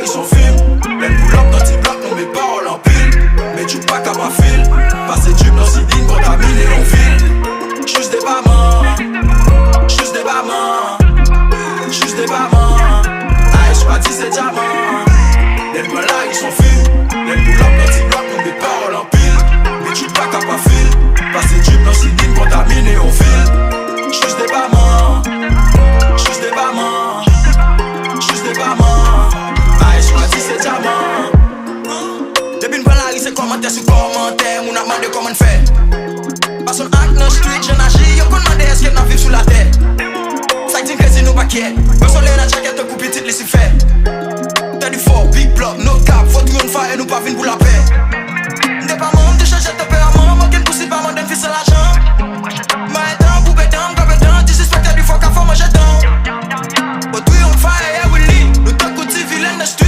ils sont films. Les pull-up dans tes blocs, non mes paroles en pile. Mais tu pas qu'à ma file. Passer du dans Sidine, contaminé en ville. Juste des bamans. Juste des bamans. Juste des bamans. Aïe, j'pas dit c'est diamant. Les bras là, ils sont films. Les pull-up dans tes blocs, non mes paroles en pile. Mais tu pas qu'à ma file. Passer du dans Sidine, contaminé en ville. Juste des bamans. Juste des bamans. Juste des bamans. Aïe, j'pas dit c'est diamant. Depuis une balade, c'est commentaire sur commentaire. Moun a demandé comment on fait. Parce qu'on acte dans le street, j'en agis. Yo qu'on demande est-ce qu'on a vivre sous la terre. Ça dit que c'est nous paquets. Yo soleil dans la jaquette, te coupe petite, laissez faire. T'as du fort, big block, no cap. Faut tout on faire et nous pas venir pour la paix. N'es pas mon de changer de père à moi. Moi, qu'elle pousse pas, moi, d'un fils à l'argent. Ma étant, poupée d'âme, comme étant. Disrespecté du fort qu'à fort, moi j'attends. But we on fire, yeah, we lead. Nous t'en côté vilain dans le street.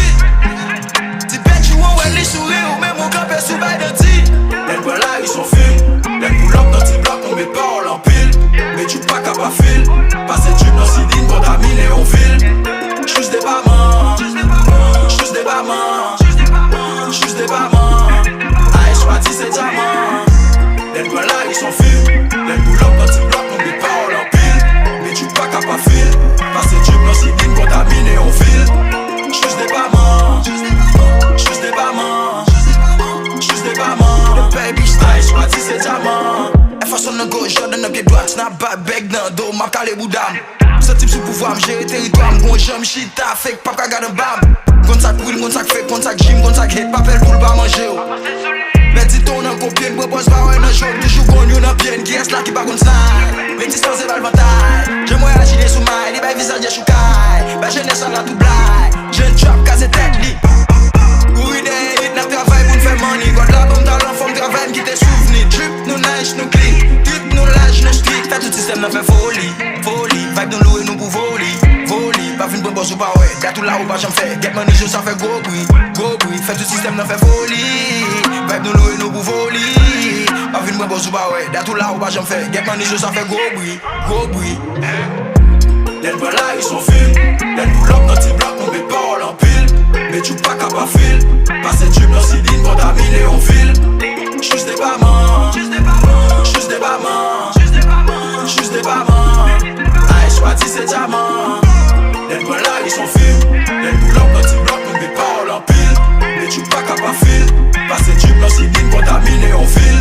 Les sourires ou même au campé sous bail de ti. Les bras là ils sont films. Les pull-up dans tes blocs, on met paroles en pile. Mais tu pas qu'à pas fil. Passer du dans Sidine, contaminé en ville. Juste des bamans. Juste des bamans. Juste des bamans. Aïe, j'pas dit c'est diamant. Les bras là ils sont films. Les pull-up dans tes blocs, on met paroles en pile. Mais tu pas qu'à pas fil. Passer du dans Sidine, contaminé en ville. Juste des bamans. Juste des bamans. Juste des bamans. The baby style, j'pas dit c'est diamant. Façon de gauche, j'en donne pied droit. Snap back, bec dans le dos, m'a calé boudam. Ce type sous pouvoir, m'gérer territoire. M'gon j'aime shit, ta fake, pas qu'à garder bam. Contact will, contact fake, contact gym, contact hit. Papel pour le pas manger. Mais dis-toi, on a copié, me propose pas, ouais, non, j'en toujours connu, on a bien. Qui est-ce là qui pas contre slide? Mais distance et valvantaille. J'aime moi agir sous maille, les bails visage, j'ai choucaille. Bah, jeunesse, on a tout blague. Jeune trap, casse tête, lit. Oui, des hits, n'a travail pour faire money. God la bombe dans l'enfant, travail, qui t'es souvenu. Trip, nous nage, nous click. Trip, nous lâche, nous street. Fait tout système, n'a fait folie. Folie, vibe nous louer, nous pour voler. Voler, pas fin de boss ou pas, ouais. Gars tout là où pas j'en fais. Get money, ça fait gros bruit. Gros bruit, fait tout système, n'a fait folie. Vibe nous louer, nous pour voler. Pas fin de boss ou pas, ouais. Gars tout là où pas j'en fais. Get money, ça fait gros bruit. Gros bruit. Les bras là, ils sont films. Les pull-up dans tes blocs, nous met paroles en pile. Mais tu pas qu'à pas fil. Passer du dans Sidine, contaminé en ville. Juste des bamans. Juste des bamans. Juste des bamans. Juste des bamans. Aïe, j'pas dit c'est diamant. Les bras là, ils sont films. Les pull-up dans tes blocs, nous met paroles en pile. Mais tu pas qu'à pas fil. Passer du dans Sidine, contaminé en ville.